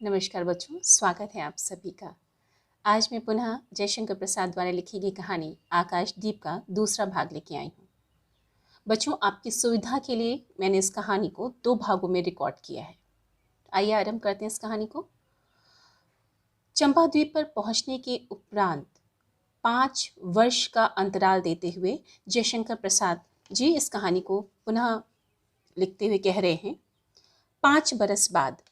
नमस्कार बच्चों, स्वागत है आप सभी का। आज मैं पुनः जयशंकर प्रसाद द्वारा लिखी गई कहानी आकाशदीप का दूसरा भाग लेके आई हूँ। बच्चों, आपकी सुविधा के लिए मैंने इस कहानी को 2 भागों में रिकॉर्ड किया है। आइए आरंभ करते हैं इस कहानी को। चंपा द्वीप पर पहुंचने के उपरांत 5 वर्ष का अंतराल देते हुए जयशंकर प्रसाद जी इस कहानी को पुनः लिखते हुए कह रहे हैं। 5 बरस बाद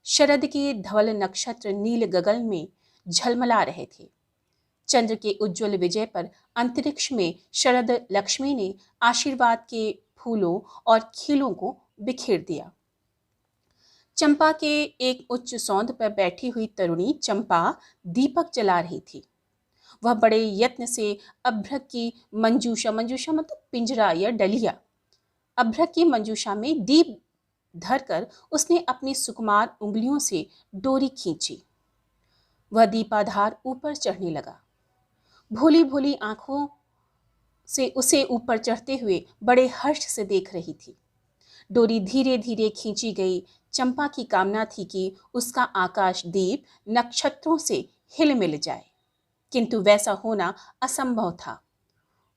शरद के धवल नक्षत्र नील गगन में झलमला रहे थे। चंद्र के उज्जवल विजय पर अंतरिक्ष में शरद लक्ष्मी ने आशीर्वाद के फूलों और खीलों को बिखेर दिया। चंपा के एक उच्च सौंध पर बैठी हुई तरुणी चंपा दीपक जला रही थी। वह बड़े यत्न से अभ्रक की मंजूषा मतलब पिंजरा या डलिया, अभ्रक की मंजूषा में दीप धरकर उसने अपनी सुकुमार उंगलियों से डोरी खींची। वह दीपाधार ऊपर चढ़ने लगा। भोली भोली आंखों से उसे ऊपर चढ़ते हुए बड़े हर्ष से देख रही थी। डोरी धीरे धीरे खींची गई। चंपा की कामना थी कि उसका आकाश दीप नक्षत्रों से हिल मिल जाए, किंतु वैसा होना असंभव था।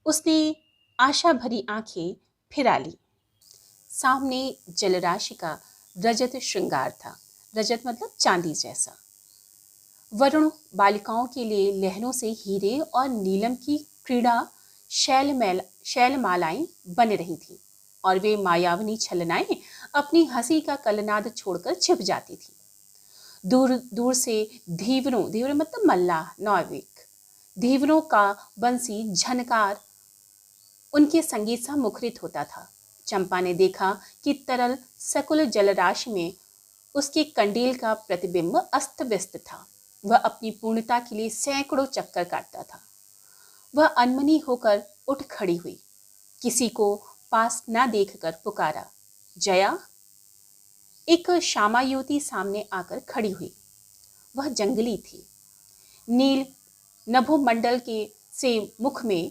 उसने आशा भरी आंखें फिरा ली। सामने जलराशि का रजत श्रृंगार था। रजत मतलब चांदी जैसा। वरुण बालिकाओं के लिए लहरों से हीरे और नीलम की क्रीड़ा शैलमालाएं बन रही थी और वे मायावनी छलनाएं अपनी हंसी का कलनाद छोड़कर छिप जाती थी। दूर दूर से धीवरों मतलब मल्लाह नाविक धीवरों का बंसी झनकार उनके संगीत से मुखरित होता था। चंपा ने देखा कि तरल सकुल जलराशि में उसके कंडील का प्रतिबिंब अस्त व्यस्त था। वह अपनी पूर्णता के लिए सैकड़ों चक्कर काटता था। वह अनमनी होकर उठ खड़ी हुई। किसी को पास न देखकर पुकारा, जया। एक श्यामा युवती सामने आकर खड़ी हुई। वह जंगली थी। नील नभोमंडल के से मुख में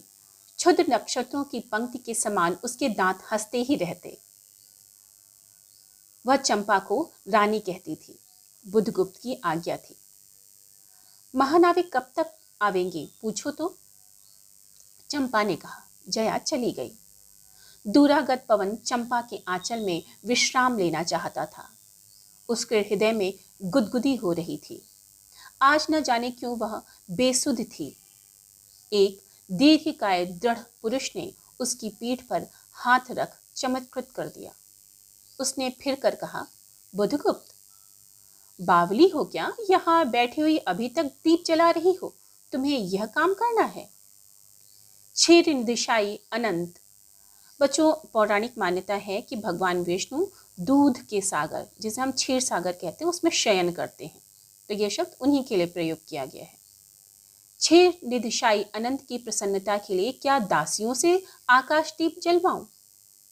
क्षुद्र नक्षत्रों की पंक्ति के समान उसके दांत हंसते ही रहते। वह चंपा को रानी कहती थी। बुधगुप्त की आज्ञा थी। महानाविक कब तक आवेंगे पूछो तो? चंपा ने कहा। जया चली गई। दूरागत पवन चंपा के आंचल में विश्राम लेना चाहता था। उसके हृदय में गुदगुदी हो रही थी। आज न जाने क्यों वह बेसुध थी। एक दीर्घकाय दृढ़ पुरुष ने उसकी पीठ पर हाथ रख चमत्कृत कर दिया। उसने फिर कर कहा, बुधगुप्त, बावली हो क्या? यहाँ बैठी हुई अभी तक दीप जला रही हो? तुम्हें यह काम करना है? क्षीर निदिशाई अनंत। बच्चों, पौराणिक मान्यता है कि भगवान विष्णु दूध के सागर, जिसे हम क्षीर सागर कहते हैं, उसमें शयन करते हैं। तो यह शब्द उन्हीं के लिए प्रयोग किया गया है। क्षीर निदिशाई अनंत की प्रसन्नता के लिए क्या दासियों से आकाशदीप जलवाऊं?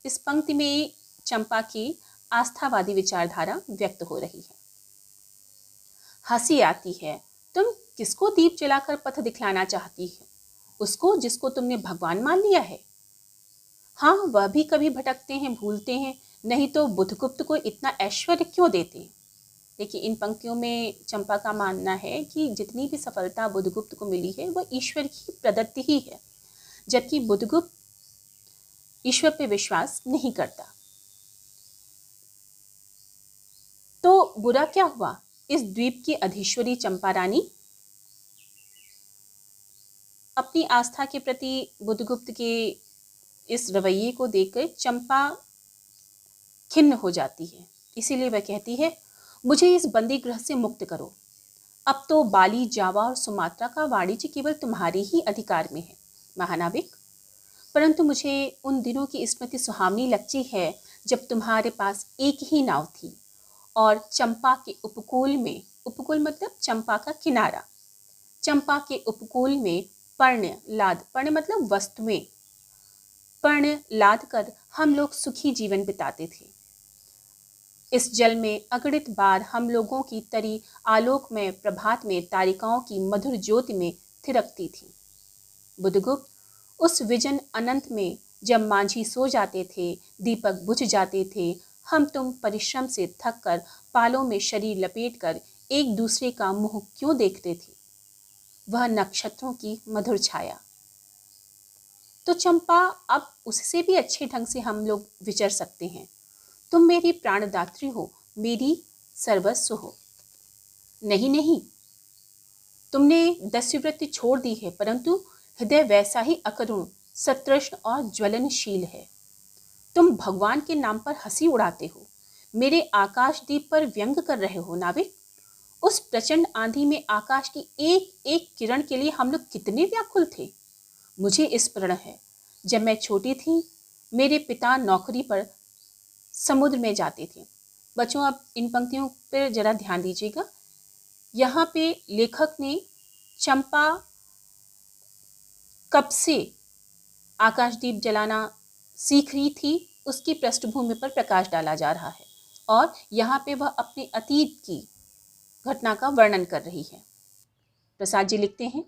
इस पंक्ति में चंपा की आस्थावादी विचारधारा व्यक्त हो रही है। हंसी आती है। तुम किसको दीप जलाकर पथ दिखलाना चाहती हो? उसको जिसको तुमने भगवान मान लिया है। हाँ, वह भी कभी भटकते हैं, भूलते हैं, नहीं तो बुधगुप्त को इतना ऐश्वर्य क्यों देते? देखिए, इन पंक्तियों में चंपा का मानना है कि जितनी भी सफलता बुधगुप्त को मिली है वह ईश्वर की प्रदत्ति ही है, जबकि बुधगुप्त ईश्वर पे विश्वास नहीं करता। तो बुरा क्या हुआ? इस द्वीप की अधीश्वरी चंपा रानी अपनी आस्था के प्रति बुधगुप्त के इस रवैये को देखकर चंपा खिन्न हो जाती है। इसीलिए वह कहती है, मुझे इस बंदी गृह से मुक्त करो। अब तो बाली, जावा और सुमात्रा का वाणिज्य केवल तुम्हारे ही अधिकार में है महानाविक। परंतु मुझे उन दिनों की स्मृति सुहावनी लगती है जब तुम्हारे पास एक ही नाव थी और चंपा के उपकूल में, उपकूल मतलब चंपा का किनारा, चंपा के उपकूल में पर्ण मतलब वस्तुएं, पर्ण लाद कर हम लोग सुखी जीवन बिताते थे। इस जल में अगणित बार हम लोगों की तरी आलोक में प्रभात में तारिकाओं की मधुर ज्योति में थिरकती थी। बुधगुप्त, उस विजन अनंत में जब मांझी सो जाते थे, दीपक बुझ जाते थे, हम तुम परिश्रम से थक कर पालों में शरीर लपेट कर एक दूसरे का मुंह क्यों देखते थे, वह नक्षत्रों की मधुर छाया। तो चंपा, अब उससे भी अच्छे ढंग से हम लोग विचर सकते हैं। तुम मेरी प्राणदात्री हो, मेरी सर्वस्व हो। नहीं नहीं, तुमने दस्युवृत्ति छोड़ दी है, परंतु हृदय वैसा ही अकरुण, सतृष्ण और ज्वलनशील है। तुम भगवान के नाम पर हंसी उड़ाते हो, मेरे आकाशदीप पर व्यंग कर रहे हो नाविक। उस प्रचंड आंधी में आकाश की एक एक किरण के लिए हम लोग कितने व्याकुल थे। मुझे स्मरण है, जब मैं छोटी थी, मेरे पिता नौकरी पर समुद्र में जाते थे। बच्चों, अब इन पंक्तियों पर जरा ध्यान दीजिएगा। यहाँ पे लेखक ने चंपा कब से आकाशदीप जलाना सीख रही थी, उसकी पृष्ठभूमि पर प्रकाश डाला जा रहा है और यहाँ पे वह अपने अतीत की घटना का वर्णन कर रही है। प्रसाद जी लिखते हैं,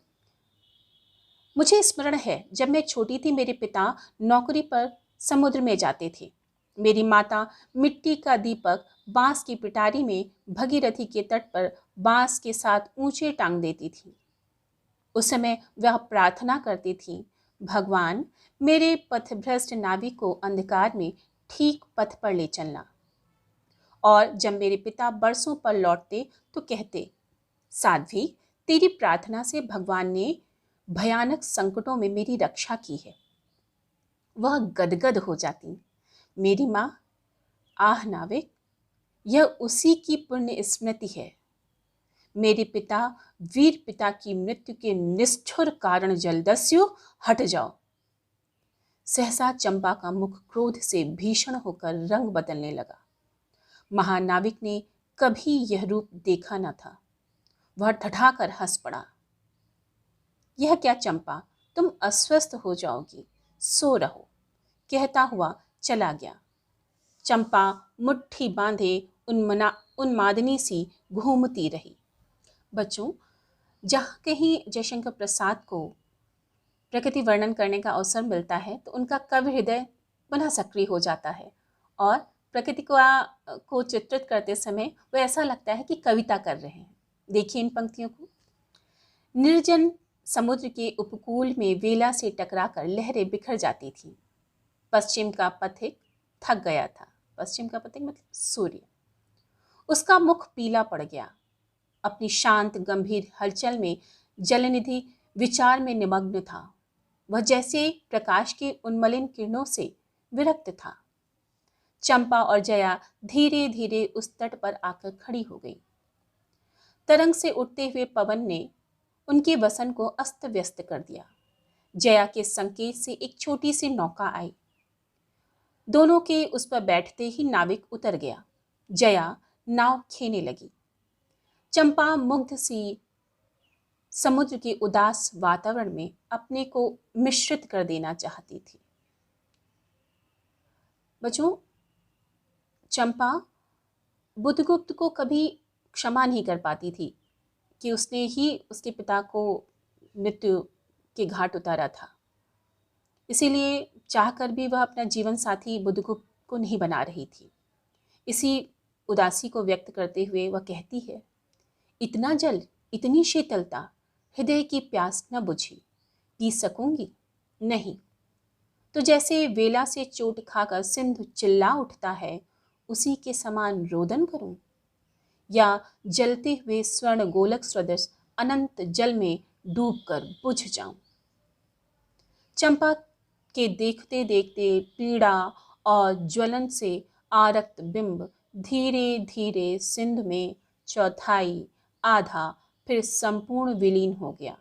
मुझे स्मरण है, जब मैं छोटी थी, मेरे पिता नौकरी पर समुद्र में जाते थे। मेरी माता मिट्टी का दीपक बांस की पिटारी में भगीरथी के तट पर बांस के साथ ऊंचे टांग देती थी। उस समय वह प्रार्थना करती थी, भगवान, मेरे पथभ्रष्ट नाविक को अंधकार में ठीक पथ पर ले चलना। और जब मेरे पिता बरसों पर लौटते तो कहते, साध्वी, तेरी प्रार्थना से भगवान ने भयानक संकटों में मेरी रक्षा की है। वह गदगद हो जाती। मेरी माँ, आह नाविक, यह उसी की पुण्य स्मृति है। मेरे पिता, वीर पिता की मृत्यु के निष्ठुर कारण जलदस्यु, हट जाओ। सहसा चंपा का मुख क्रोध से भीषण होकर रंग बदलने लगा। महानाविक ने कभी यह रूप देखा न था। वह ठठाकर हंस पड़ा। यह क्या चंपा, तुम अस्वस्थ हो जाओगी, सो रहो, कहता हुआ चला गया। चंपा मुट्ठी बांधे उन्मादिनी सी घूमती रही। बच्चों, जहाँ कहीं जयशंकर प्रसाद को प्रकृति वर्णन करने का अवसर मिलता है तो उनका कवि हृदय पुनः सक्रिय हो जाता है और प्रकृति को चित्रित करते समय वो ऐसा लगता है कि कविता कर रहे हैं। देखिए इन पंक्तियों को। निर्जन समुद्र के उपकूल में वेला से टकराकर लहरें बिखर जाती थीं। पश्चिम का पथिक थक गया था। पश्चिम का पथिक मतलब सूर्य। उसका मुख पीला पड़ गया। अपनी शांत गंभीर हलचल में जलनिधि विचार में निमग्न था। वह जैसे प्रकाश के उन्मलिन किरणों से विरक्त था। चंपा और जया धीरे धीरे उस तट पर आकर खड़ी हो गई। तरंग से उठते हुए पवन ने उनके वसन को अस्त व्यस्त कर दिया। जया के संकेत से एक छोटी सी नौका आई। दोनों के उस पर बैठते ही नाविक उतर गया। जया नाव खेने लगी। चंपा मुग्ध सी समुद्र के उदास वातावरण में अपने को मिश्रित कर देना चाहती थी। बच्चों, चंपा बुद्धगुप्त को कभी क्षमा नहीं कर पाती थी कि उसने ही उसके पिता को मृत्यु के घाट उतारा था। इसीलिए चाहकर भी वह अपना जीवन साथी बुद्धगुप्त को नहीं बना रही थी। इसी उदासी को व्यक्त करते हुए वह कहती है, इतना जल, इतनी शीतलता, हृदय की प्यास न बुझी, पी सकूंगी नहीं। तो जैसे वेला से चोट खाकर सिंधु चिल्ला उठता है, उसी के समान रोदन करूं, या जलते हुए स्वर्ण गोलक सदृश अनंत जल में डूबकर बुझ जाऊं। चंपा के देखते देखते पीड़ा और ज्वलन से आरक्त बिंब धीरे धीरे सिंधु में चौथाई, आधा, फिर संपूर्ण विलीन हो गया।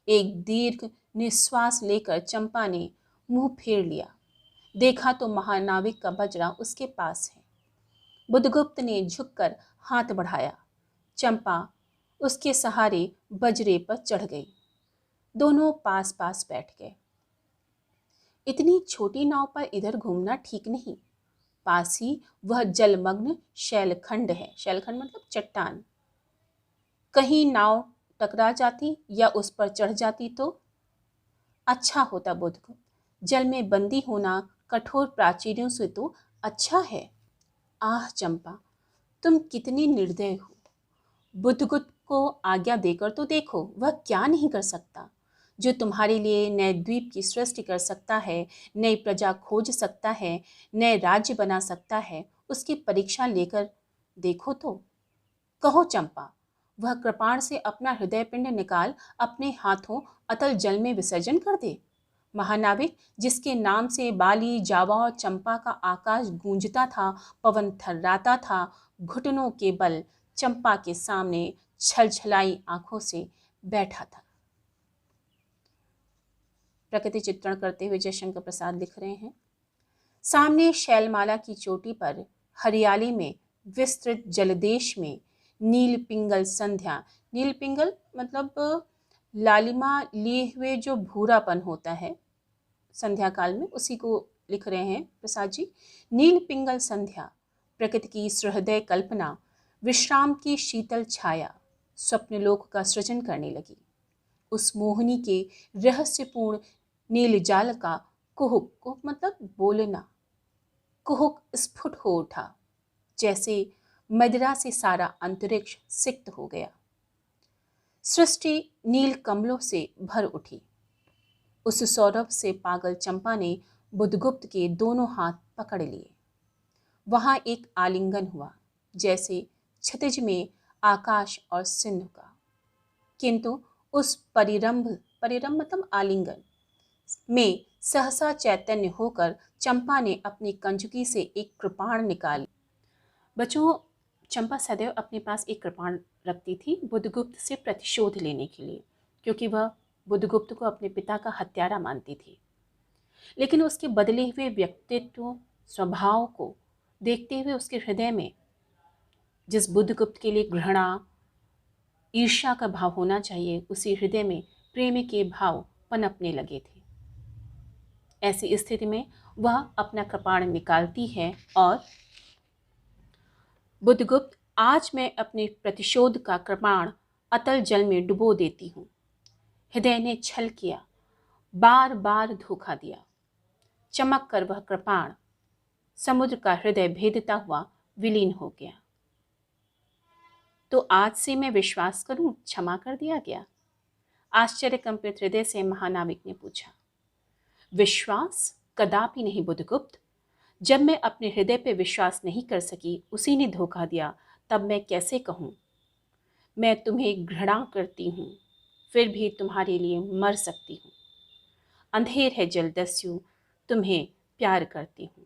एक दीर्घ निश्वास लेकर चंपा ने मुंह फेर लिया। देखा तो महानाविक का बजरा उसके पास है। बुद्धगुप्त ने झुककर हाथ बढ़ाया। चंपा उसके सहारे बजरे पर चढ़ गई। दोनों पास पास बैठ गए। इतनी छोटी नाव पर इधर घूमना ठीक नहीं। पास ही वह जलमग्न शैलखंड है। शैलखंड मतलब चट्टान। कहीं नाव टकरा जाती या उस पर चढ़ जाती तो अच्छा होता। बुद्धगुप्त, जल में बंदी होना कठोर प्राचीरों से तो अच्छा है। आह चंपा, तुम कितनी निर्दय हो। बुद्धगुप्त को आज्ञा देकर तो देखो, वह क्या नहीं कर सकता। जो तुम्हारे लिए नए द्वीप की सृष्टि कर सकता है, नई प्रजा खोज सकता है, नए राज्य बना सकता है, उसकी परीक्षा लेकर देखो तो। कहो चंपा, वह कृपाण से अपना हृदय पिंड निकाल अपने हाथों अतल जल में विसर्जन कर दे। महानाविक, जिसके नाम से बाली, जावा और चंपा का आकाश गूंजता था, पवन थर्राता था, घुटनों के बल चंपा के सामने छलछलाई आंखों से बैठा था। प्रकृति चित्रण करते हुए जयशंकर प्रसाद लिख रहे हैं, सामने शैलमाला की चोटी पर हरियाली में विस्तृत जलदेश में नील पिंगल संध्या, नील पिंगल मतलब लालिमा लिए हुए जो भूरापन होता है संध्या काल में, उसी को लिख रहे हैं प्रसाद जी। नील पिंगल संध्या, प्रकृति की सहृदय कल्पना, विश्राम की शीतल छाया स्वप्नलोक का सृजन करने लगी। उस मोहिनी के रहस्यपूर्ण नील जाल का कुहुक, कुहुक मतलब बोलना, कुहुक स्फुट हो उठा, जैसे मदिरा से सारा अंतरिक्ष सिक्त हो गया। सृष्टि नील कमलों से भर उठी। उस सौरभ से पागल चंपा ने बुद्धगुप्त के दोनों हाथ पकड़ लिए। वहां एक आलिंगन हुआ, जैसे क्षितिज में आकाश और सिंधु का। किंतु उस परिरंभ मतलब आलिंगन में सहसा चैतन्य होकर चंपा ने अपनी कंजुकी से एक कृपाण निकाली। बच्चों, चंपा सदैव अपने पास एक कृपाण रखती थी बुद्धगुप्त से प्रतिशोध लेने के लिए, क्योंकि वह बुद्धगुप्त को अपने पिता का हत्यारा मानती थी। लेकिन उसके बदले हुए व्यक्तित्व, स्वभाव को देखते हुए उसके हृदय में जिस बुद्धगुप्त के लिए घृणा, ईर्ष्या का भाव होना चाहिए, उसी हृदय में प्रेम के भाव पनपने लगे थे। ऐसी स्थिति में वह अपना कृपाण निकालती है और बुद्धगुप्त, आज मैं अपने प्रतिशोध का कृपाण अतल जल में डुबो देती हूँ। हृदय ने छल किया, बार बार धोखा दिया। चमक कर वह कृपाण समुद्र का हृदय भेदता हुआ विलीन हो गया। तो आज से मैं विश्वास करूं क्षमा कर दिया गया? आश्चर्य कंपित हृदय से महानाविक ने पूछा। विश्वास? कदापि नहीं बुद्धगुप्त। जब मैं अपने हृदय पे विश्वास नहीं कर सकी, उसी ने धोखा दिया, तब मैं कैसे कहूं? मैं तुम्हें घृणा करती हूं, फिर भी तुम्हारे लिए मर सकती हूं। अंधेर है जलदस्यु, तुम्हें प्यार करती हूं।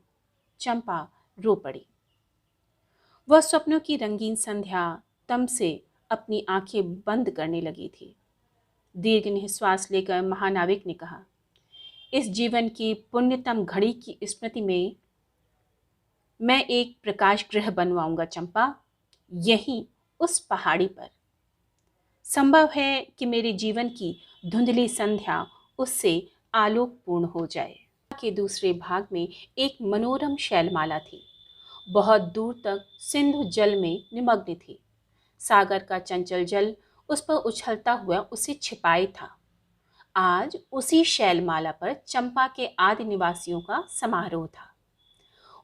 चंपा रो पड़ी। वह स्वप्नों की रंगीन संध्या तम से अपनी आंखें बंद करने लगी थी। दीर्घ निश्वास लेकर महानाविक ने कहा, इस जीवन की पुण्यतम घड़ी की स्मृति में मैं एक प्रकाश गृह बनवाऊंगा चंपा, यहीं उस पहाड़ी पर। संभव है कि मेरे जीवन की धुंधली संध्या उससे आलोकपूर्ण हो जाए। के दूसरे भाग में एक मनोरम शैलमाला थी। बहुत दूर तक सिंधु जल में निमग्न थी। सागर का चंचल जल उस पर उछलता हुआ उसे छिपाए था। आज उसी शैलमाला पर चंपा के आदि निवासियों का समारोह था।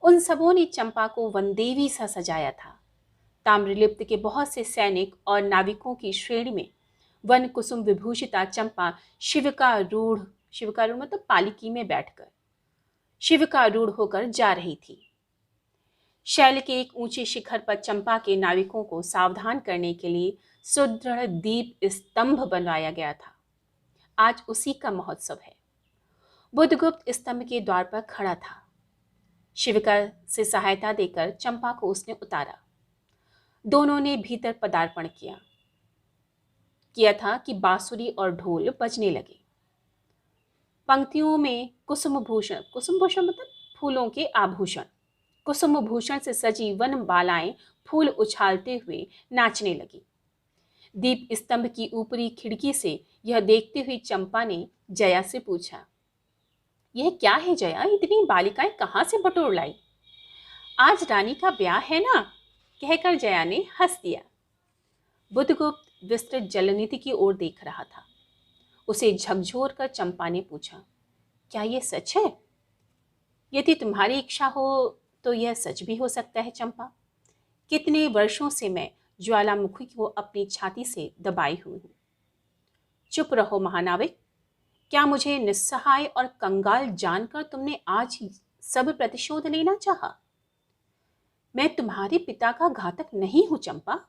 उन सबों ने चंपा को वनदेवी सा सजाया था। ताम्रलिप्त के बहुत से सैनिक और नाविकों की श्रेणी में वन कुसुम विभूषिता चंपा शिव का रूढ़ मतलब पालिकी में बैठकर शिव का रूढ़ होकर जा रही थी। शैल के एक ऊंचे शिखर पर चंपा के नाविकों को सावधान करने के लिए सुदृढ़ दीप स्तंभ बनवाया गया था। आज उसी का महोत्सव है। बुद्धगुप्त स्तंभ के द्वार पर खड़ा था। शिविका से सहायता देकर चंपा को उसने उतारा। दोनों ने भीतर पदार्पण किया था कि बांसुरी और ढोल बजने लगे। पंक्तियों में कुसुम भूषण मतलब फूलों के आभूषण, कुसुम भूषण से सजी वन बालाएं फूल उछालते हुए नाचने लगी। दीप स्तंभ की ऊपरी खिड़की से यह देखते हुए चंपा ने जया से पूछा, यह क्या है जया, इतनी बालिकाएं कहां से बटोर लाई? आज रानी का ब्याह है ना? कहकर जया ने हंस दिया। बुद्धगुप्त विस्तृत जलनीति की ओर देख रहा था। उसे झकझोर कर चंपा ने पूछा, क्या यह सच है? यदि तुम्हारी इच्छा हो तो यह सच भी हो सकता है चंपा। कितने वर्षों से मैं ज्वालामुखी को अपनी छाती से दबाई हुई हूँ। चुप रहो महानाविक, क्या मुझे निस्सहाय और कंगाल जानकर तुमने आज ही सब प्रतिशोध लेना चाहा? मैं तुम्हारे पिता का घातक नहीं हूं चंपा,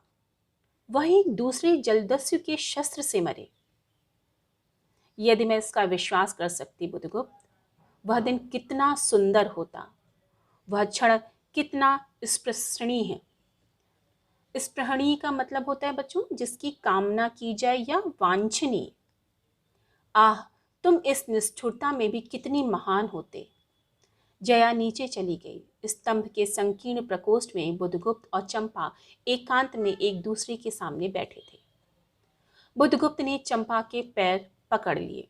वह एक दूसरे जलदस्यु के शस्त्र से मरे। यदि मैं इसका विश्वास कर सकती बुद्धगुप्त, वह दिन कितना सुंदर होता, वह क्षण कितना स्पृशनीय है। स्पृहणीय का मतलब होता है बच्चों जिसकी कामना की जाए या वांछनीय। आह, तुम इस निष्ठुरता में भी कितनी महान होते। जया नीचे चली गई। स्तंभ के संकीर्ण प्रकोष्ठ में बुद्धगुप्त और चंपा एकांत में एक दूसरे के सामने बैठे थे। बुद्धगुप्त ने चंपा के पैर पकड़ लिए।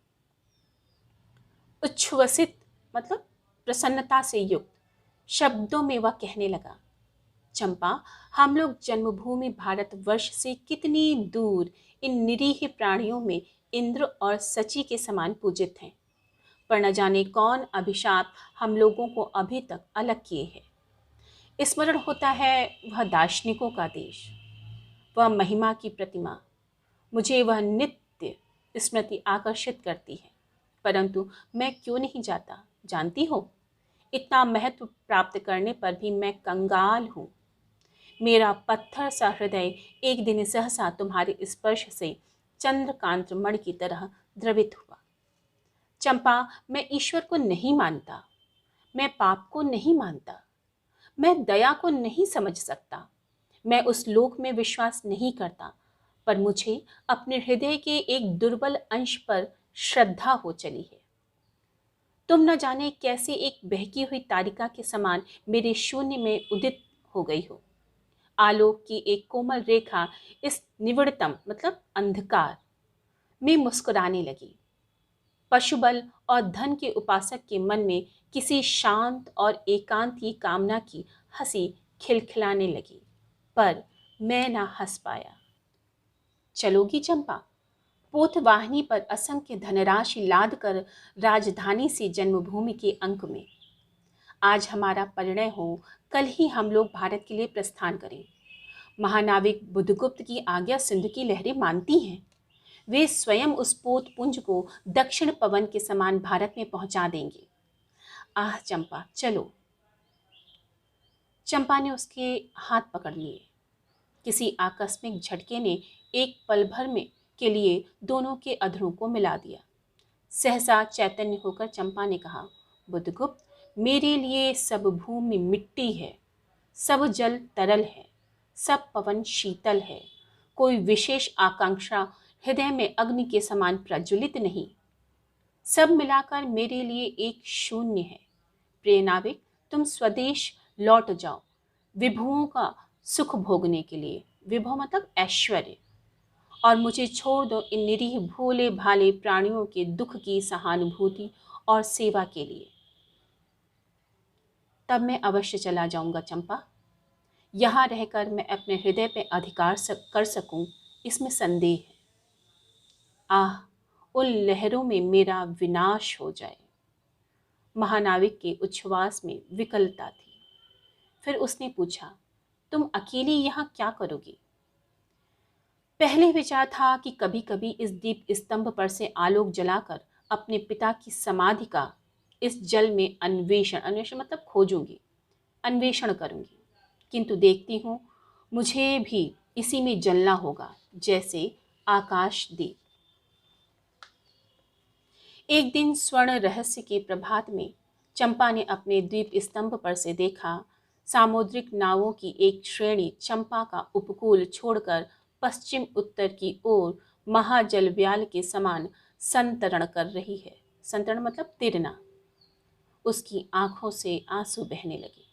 उच्छ्वसित मतलब प्रसन्नता से युक्त शब्दों में वह कहने लगा, चंपा, हम लोग जन्मभूमि भारतवर्ष से कितनी दूर इन निरीह प्राणियों में इंद्र और सची के समान पूजित हैं, पर न जाने कौन अभिशाप हम लोगों को अभी तक अलग किए है। स्मरण होता है वह दार्शनिकों का देश, वह महिमा की प्रतिमा। मुझे वह नित्य स्मृति आकर्षित करती है, परंतु मैं क्यों नहीं जाता जानती हो? इतना महत्व प्राप्त करने पर भी मैं कंगाल हूँ। मेरा पत्थर सा हृदय एक दिन सहसा तुम्हारे स्पर्श से चंद्रकांत मणि की तरह द्रवित हुआ। चंपा, मैं ईश्वर को नहीं मानता, मैं पाप को नहीं मानता, मैं दया को नहीं समझ सकता, मैं उस लोक में विश्वास नहीं करता, पर मुझे अपने हृदय के एक दुर्बल अंश पर श्रद्धा हो चली है। तुम न जाने कैसे एक बहकी हुई तारिका के समान मेरे शून्य में उदित हो गई हो। आलोक की एक कोमल रेखा इस निविड़तम मतलब अंधकार में मुस्कुराने लगी। पशुबल और धन के उपासक के मन में किसी शांत और एकांत की कामना की हंसी खिलखिलाने लगी, पर मैं ना हंस पाया। चलोगी चंपा? पोतवाहिनी पर असंख्य धनराशि लाद कर राजधानी से जन्मभूमि के अंक में आज हमारा परिणय हो, कल ही हम लोग भारत के लिए प्रस्थान करें। महानाविक बुद्धगुप्त की आज्ञा सिंधु की लहरें मानती हैं। वे स्वयं उस पोतपुंज को दक्षिण पवन के समान भारत में पहुंचा देंगे। आह चंपा, चलो। चंपा ने उसके हाथ पकड़ लिए। किसी आकस्मिक झटके ने एक पल भर में के लिए दोनों के अधरों को मिला दिया। सहसा चैतन्य होकर चंपा ने कहा, बुद्धगुप्त, मेरे लिए सब भूमि मिट्टी है, सब जल तरल है, सब पवन शीतल है, कोई विशेष आकांक्षा हृदय में अग्नि के समान प्रज्वलित नहीं। सब मिलाकर मेरे लिए एक शून्य है। प्रिय नाविक, तुम स्वदेश लौट जाओ विभुओं का सुख भोगने के लिए। विभव मतलब ऐश्वर्य। और मुझे छोड़ दो इन निरीह भोले भाले प्राणियों के दुख की सहानुभूति और सेवा के लिए। तब मैं अवश्य चला जाऊंगा चंपा। यहाँ रहकर मैं अपने हृदय पर अधिकार कर सकूं, इसमें संदेह है। आह, उन लहरों में मेरा विनाश हो जाए। महानाविक के उच्छ्वास में विकलता थी। फिर उसने पूछा, तुम अकेली यहाँ क्या करोगी? पहले विचार था कि कभी कभी इस दीप स्तंभ पर से आलोक जलाकर अपने पिता की समाधि का इस जल में अन्वेषण मतलब खोजूंगी, अन्वेषण करूंगी। किंतु देखती हूँ मुझे भी इसी में जलना होगा, जैसे आकाश दीप। एक दिन स्वर्ण रहस्य के प्रभात में चंपा ने अपने द्वीप स्तंभ पर से देखा, सामुद्रिक नावों की एक श्रेणी चंपा का उपकूल छोड़कर पश्चिम उत्तर की ओर महाजलव्याल के समान संतरण कर रही है। संतरण मतलब तिरना। उसकी आंखों से आंसू बहने लगे।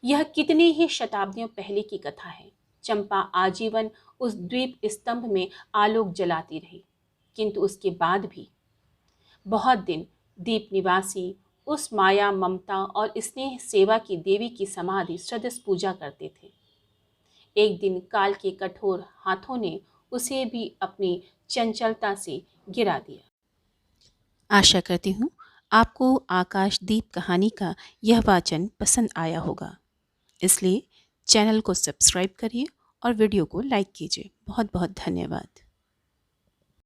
यह कितनी ही शताब्दियों पहले की कथा है। चंपा आजीवन उस द्वीप स्तंभ में आलोक जलाती रही, किंतु उसके बाद भी बहुत दिन दीप निवासी उस माया ममता और स्नेह सेवा की देवी की समाधि सदस्य पूजा करते थे। एक दिन काल के कठोर हाथों ने उसे भी अपनी चंचलता से गिरा दिया। आशा करती हूँ आपको आकाशदीप कहानी का यह वाचन पसंद आया होगा। इसलिए चैनल को सब्सक्राइब करिए और वीडियो को लाइक कीजिए। बहुत बहुत धन्यवाद।